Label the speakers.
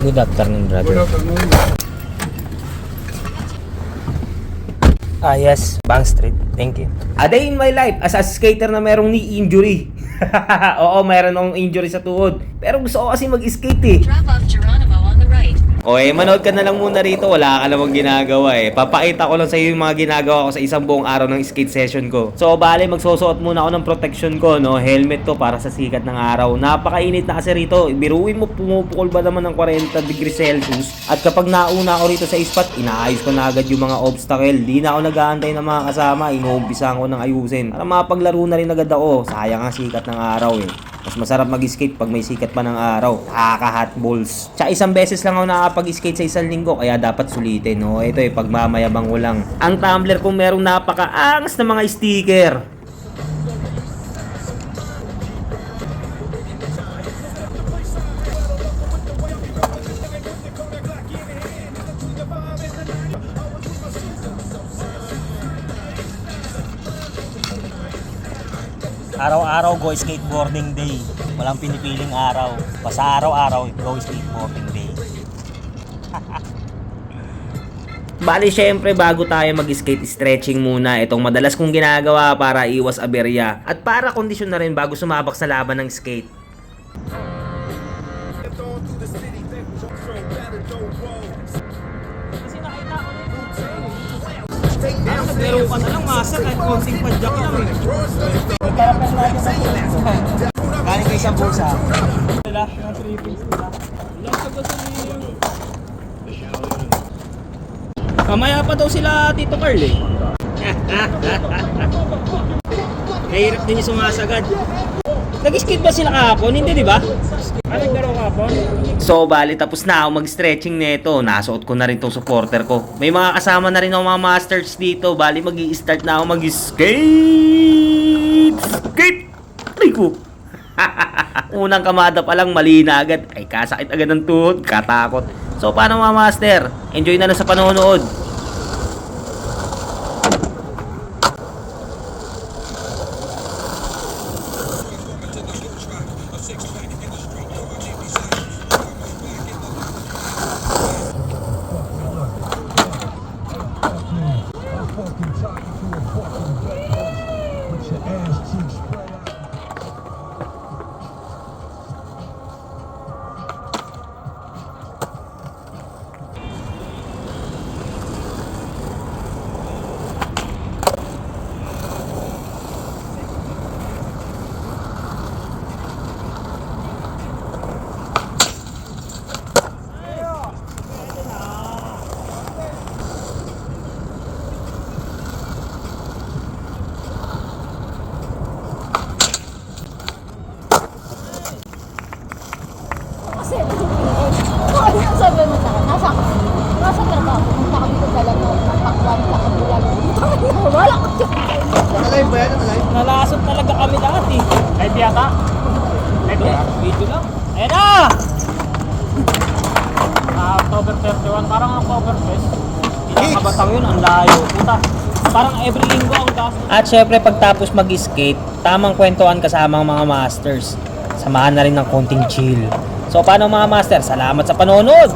Speaker 1: Good afternoon, brother.
Speaker 2: Good afternoon.
Speaker 1: Yes, Bank Street. Thank you.
Speaker 3: A day in my life as a skater na merong knee injury. Oo, mayroon akong injury sa tuhod. Pero gusto ko kasi mag-skate eh.
Speaker 4: Drop off Geronimo on the right.
Speaker 3: Manood ka na lang muna rito. Wala ka namang ginagawa eh. Papakita ko lang sa iyo yung mga ginagawa ko sa isang buong araw ng skate session ko. So, bale, magsusuot muna ako ng protection ko, no? Helmet to para sa sikat ng araw. Napakainit na kasi rito. Biruin mo, pumupukol ba naman ng 40 degrees Celsius? At kapag nauna ako rito sa spot, inaayos ko na agad yung mga obstacle. Di na ako nag-aantay ng mga kasama. Inuumpisahan ko ng ayusin. Para mapaglaro na rin agad ako. Sayang ang sikat ng araw eh. Mas masarap mag-skate pag may sikat pa ng araw. Kaka-hot balls. Tsaka isang beses lang ako nakapag-skate sa isang linggo, kaya dapat sulitin, no? Ito eh, pagmamayabang ko lang. Ang tumbler kong merong napaka-angas na mga sticker.
Speaker 1: Araw-araw go skateboarding day. Walang pinipiling araw. Basta araw-araw go skateboarding day.
Speaker 3: Bali, syempre, bago tayo mag-skate, stretching muna. Itong madalas kong ginagawa para iwas aberya. At para kondisyon na rin bago sumabak sa laban ng skate.
Speaker 1: Naglaro ka na lang, masa kahit konting padyak lang eh. Galing kayo sa bulsa. Nila, ng 3 piece nila.
Speaker 3: Mamaya pa daw sila, Tito Carl eh. Nahirap din yung sumasagad. Nag-skate ba sila kahapon? Hindi, di ba?
Speaker 1: Naglaro kahapon?
Speaker 3: So, bali, tapos na ako mag-stretching nito. Nasuot ko na rin tong supporter ko. May mga kasama na rin ako mga masters dito. Bali, mag-i-start na ako mag-skate. Skate! Try ko. Unang kamada pa lang, mali na agad. Ay, kasakit agad ng tuhod. Katakot. So, paano mga master? Enjoy na lang sa panonood.
Speaker 5: Kasi, ano yung sabi mo sa akin? Nasa trabaho, punta kami sa talaga, pakwan sa kabulan. Wala ka siya.
Speaker 2: Nalive ba yan? Nalive?
Speaker 1: Nalasot talaga kami lahat eh. Live yata? Live ba? Video lang. Ayan na! October 31, parang Oktoberfest. Pinakabatang yun, ang layo. Puta, parang every linggo ang gas. At syempre pagtapos mag-skate, tamang kwentuhan kasama ang mga masters. Samahan na rin ng konting chill. So paano mga master? Salamat sa panonood!